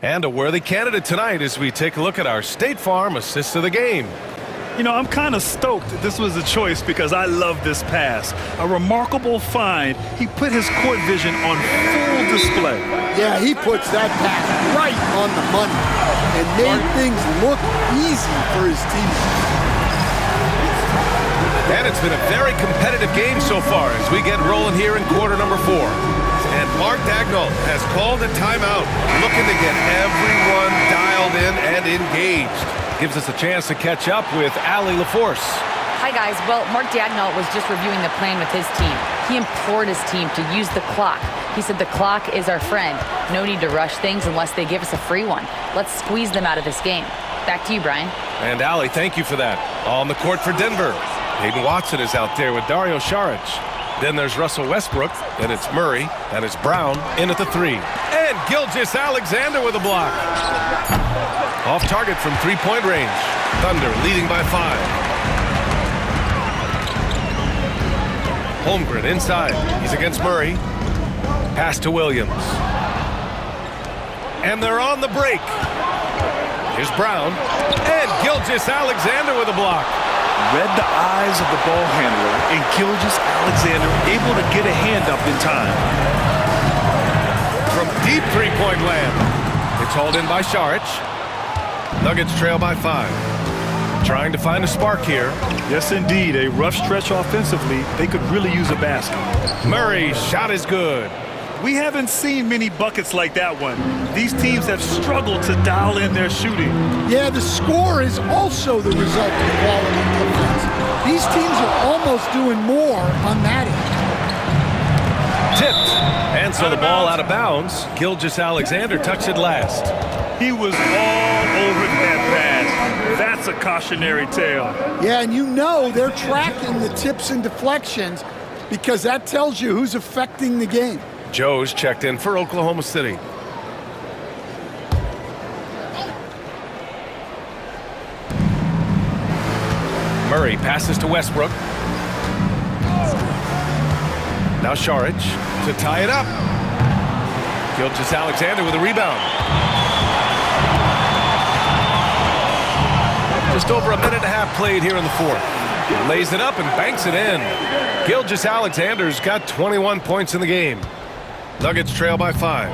And a worthy candidate tonight as we take a look at our State Farm assist of the game. You know, I'm kind of stoked this was a choice because I love this pass. A remarkable find. He put his court vision on full display. Yeah, he puts that pass right on the money and made things look easy for his team. And it's been a very competitive game so far as we get rolling here in quarter number 4. And Mark Dagnall has called a timeout, looking to get everyone dialed in and engaged. Gives us a chance to catch up with Allie LaForce. Hi, guys. Well, Mark Dagnall was just reviewing the plan with his team. He implored his team to use the clock. He said the clock is our friend. No need to rush things unless they give us a free one. Let's squeeze them out of this game. Back to you, Brian. And Allie, thank you for that. On the court for Denver, Hayden Watson is out there with Dario Saric. Then there's Russell Westbrook, then it's Murray, and it's Brown in at the 3. And Gilgeous-Alexander with a block. Off target from three-point range. Thunder leading by 5. Holmgren inside. He's against Murray. Pass to Williams. And they're on the break. Here's Brown. And Gilgeous-Alexander with a block. Read the eyes of the ball handler, and Gilgeous-Alexander able to get a hand up in time. From deep three-point land. It's hauled in by Saric. Nuggets trail by 5. Trying to find a spark here. Yes, indeed. A rough stretch offensively. They could really use a basket. Murray's shot is good. We haven't seen many buckets like that one. These teams have struggled to dial in their shooting. Yeah, the score is also the result of quality defense. These teams are almost doing more on that end. Tipped. And so the ball out of bounds. Gilgeous-Alexander touched it last. He was all over that pass. That's a cautionary tale. Yeah, and you know they're tracking the tips and deflections because that tells you who's affecting the game. Joe's checked in for Oklahoma City. Murray passes to Westbrook. Now Saric to tie it up. Gilgeous-Alexander with a rebound. Just over a minute and a half played here in the 4th. Lays it up and banks it in. Gilgeous-Alexander's got 21 points in the game. Nuggets trail by 5.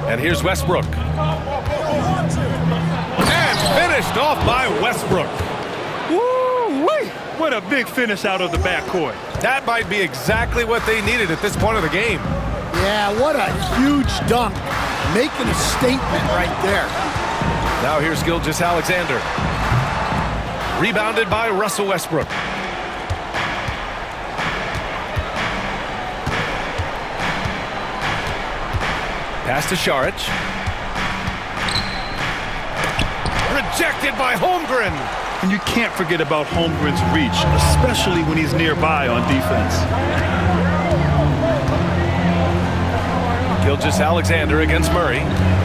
And here's Westbrook. And finished off by Westbrook. Woo-wee! What a big finish out of the backcourt. That might be exactly what they needed at this point of the game. Yeah, what a huge dunk. Making a statement right there. Now here's Gilgeous-Alexander. Rebounded by Russell Westbrook. Pass to Saric. Rejected by Holmgren. And you can't forget about Holmgren's reach, especially when he's nearby on defense. Gilgeous-Alexander against Murray.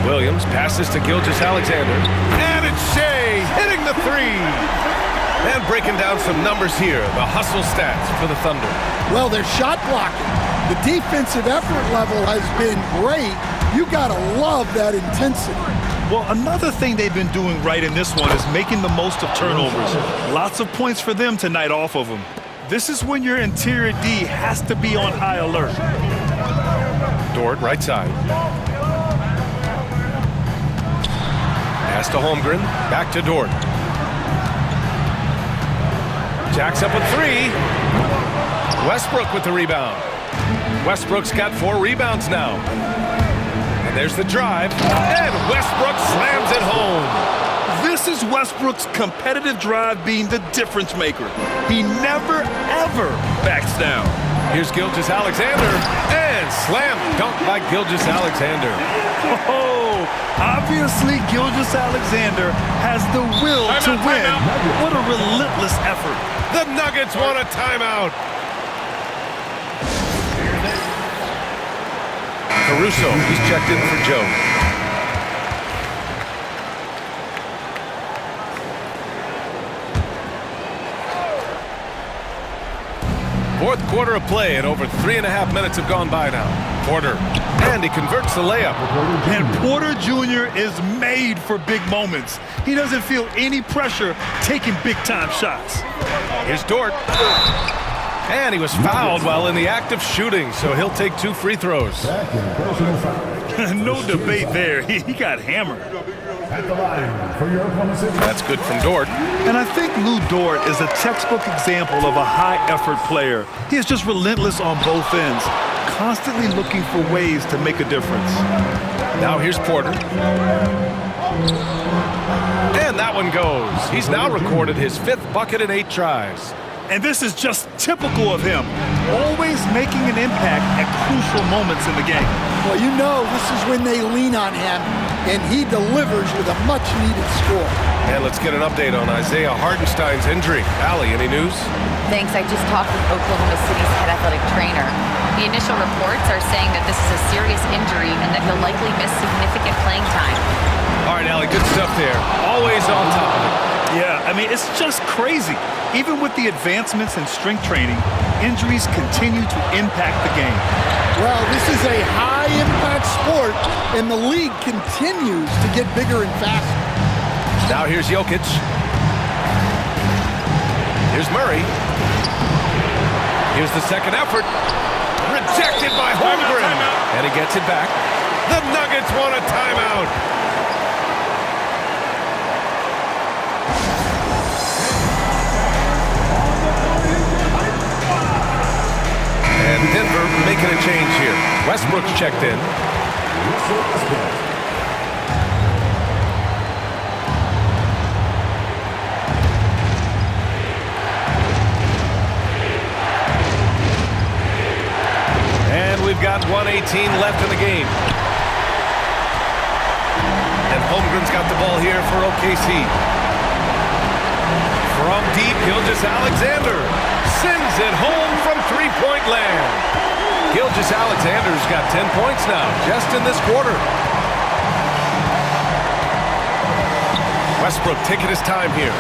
Williams passes to Gilgeous-Alexander. And it's Shea hitting the 3. And breaking down some numbers here, the hustle stats for the Thunder. Well, they're shot blocking. The defensive effort level has been great. You gotta love that intensity. Well, another thing they've been doing right in this one is making the most of turnovers. Lots of points for them tonight off of them. This is when your interior D has to be on high alert. Dort, right side. Pass to Holmgren, back to Dort. Jacks up with 3. Westbrook with the rebound. Westbrook's got 4 rebounds now. And there's the drive, and Westbrook slams it home. This is Westbrook's competitive drive being the difference maker. He never, ever backs down. Here's Gilgeous-Alexander, and slam dunk by Gilgeous-Alexander. Oh, obviously Gilgeous-Alexander has the will to win. What a relentless effort. The Nuggets want a timeout. Caruso, he's checked in for Joe. Fourth quarter of play, and over 3.5 minutes have gone by now. Porter, and he converts the layup. And Porter Jr. is made for big moments. He doesn't feel any pressure taking big-time shots. Here's Dort. And he was fouled while in the act of shooting, so he'll take 2 free throws. No debate there. He got hammered. At the line for your Oklahoma City. That's good from Dort. And I think Lou Dort is a textbook example of a high-effort player. He is just relentless on both ends, constantly looking for ways to make a difference. Now here's Porter. And that one goes. He's now recorded his 5th bucket in 8 tries. And this is just typical of him, always making an impact at crucial moments in the game. Well, you know this is when they lean on him, and he delivers with a much-needed score. And let's get an update on Isaiah Hartenstein's injury. Allie, any news? Thanks. I just talked with Oklahoma City's head athletic trainer. The initial reports are saying that this is a serious injury and that he'll likely miss significant playing time. All right, Allie, good stuff there. Always on top of it. Yeah, I mean, it's just crazy. Even with the advancements in strength training, injuries continue to impact the game. Well, this is a high-impact sport, and the league continues to get bigger and faster. Now here's Jokic. Here's Murray. Here's the second effort. Rejected by Holmgren. And he gets it back. The Nuggets want a timeout. And Denver making a change here. Westbrook's checked in. And we've got 1:18 left in the game. And Holmgren's got the ball here for OKC. From deep, Gilgeous-Alexander sends it home from three-point land. Gilgeous-Alexander's got 10 points now, just in this quarter. Westbrook taking his time here.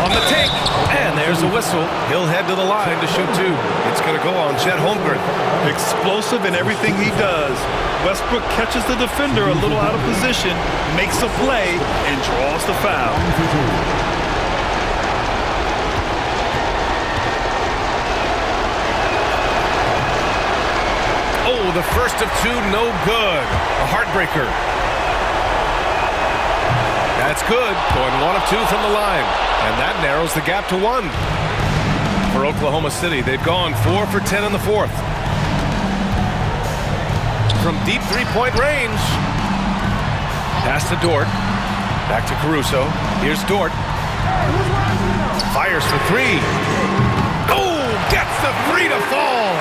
On the take, and there's a whistle. He'll head to the line to shoot 2. It's going to go on Chet Holmgren. Explosive in everything he does. Westbrook catches the defender a little out of position, makes a play, and draws the foul. Oh, the first of 2, no good. A heartbreaker. That's good. Going 1 of 2 from the line. And that narrows the gap to 1. For Oklahoma City, they've gone 4 for 10 in the 4th. From deep three-point range. Pass to Dort. Back to Caruso. Here's Dort. Fires for 3. Oh, gets the 3 to fall.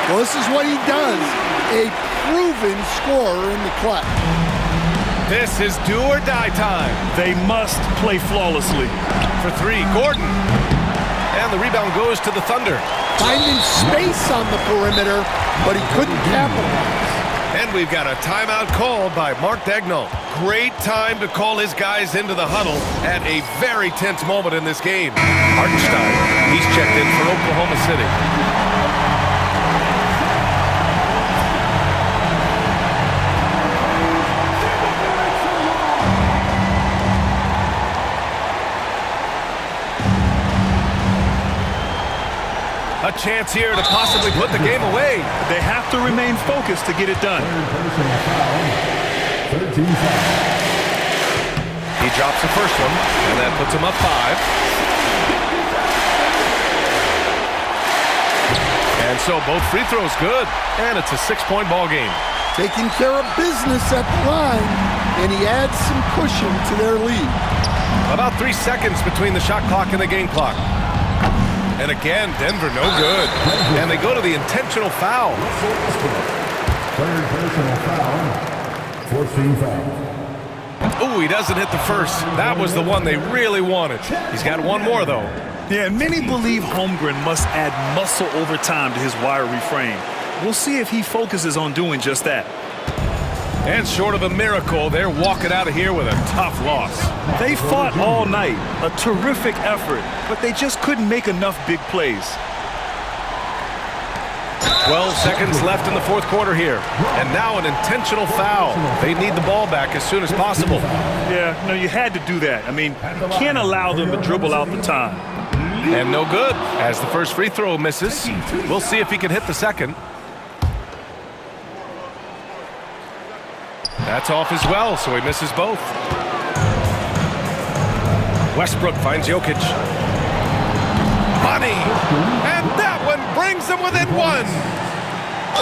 Well, this is what he does. A proven scorer in the clutch. This is do or die time. They must play flawlessly. For 3, Gordon. And the rebound goes to the Thunder. Finding space on the perimeter, but he couldn't capitalize. And we've got a timeout called by Mark Daigneault. Great time to call his guys into the huddle at a very tense moment in this game. Hartenstein, he's checked in for Oklahoma City. A chance here to possibly put the game away. They have to remain focused to get it done. He drops the first one, and that puts him up 5. And so both free throws good, and it's a 6-point ball game. Taking care of business at the line, and he adds some cushion to their lead. About 3 seconds between the shot clock and the game clock. And again, Denver no good. And they go to the intentional foul. Third personal foul. 14 foul. Ooh, he doesn't hit the first. That was the one they really wanted. He's got one more, though. Yeah, and many believe Holmgren must add muscle over time to his wiry frame. We'll see if he focuses on doing just that. And short of a miracle, they're walking out of here with a tough loss. They fought all night, a terrific effort, but they just couldn't make enough big plays. 12 seconds left in the fourth quarter here. And now an intentional foul. They need the ball back as soon as possible. Yeah, no, you had to do that. I mean, you can't allow them to dribble out the time. And no good, as the first free throw misses. We'll see if he can hit the second. That's off as well, so he misses both. Westbrook finds Jokic. Money! And that one brings them within one!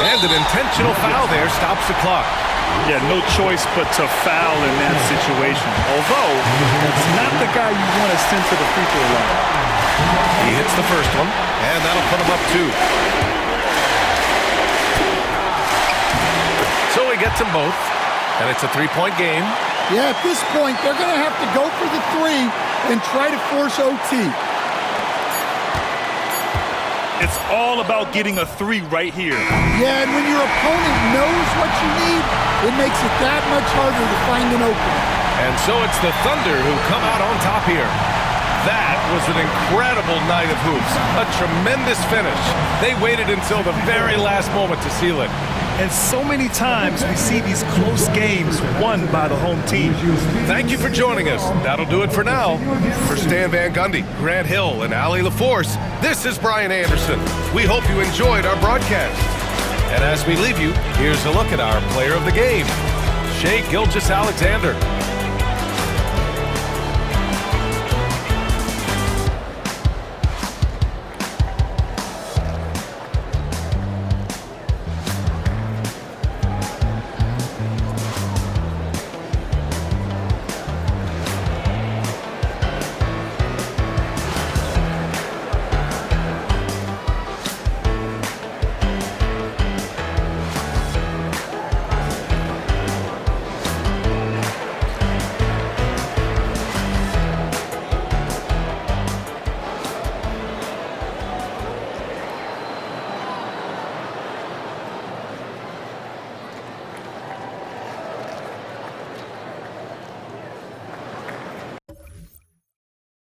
And an intentional foul there stops the clock. Yeah, no choice but to foul in that situation. Although, it's not the guy you want to send to the free throw line. He hits the first one, and that'll put him up 2. So he gets them both, and it's a 3-point game. Yeah, at this point, they're going to have to go for the 3 and try to force OT. It's all about getting a 3 right here. Yeah, and when your opponent knows what you need, it makes it that much harder to find an opening. And so it's the Thunder who come out on top here. That was an incredible night of hoops. A tremendous finish. They waited until the very last moment to seal it. And so many times we see these close games won by the home team. Thank you for joining us. That'll do it for now. For Stan Van Gundy, Grant Hill, and Allie LaForce, this is Brian Anderson. We hope you enjoyed our broadcast. And as we leave you, here's a look at our player of the game, Shai Gilgeous-Alexander.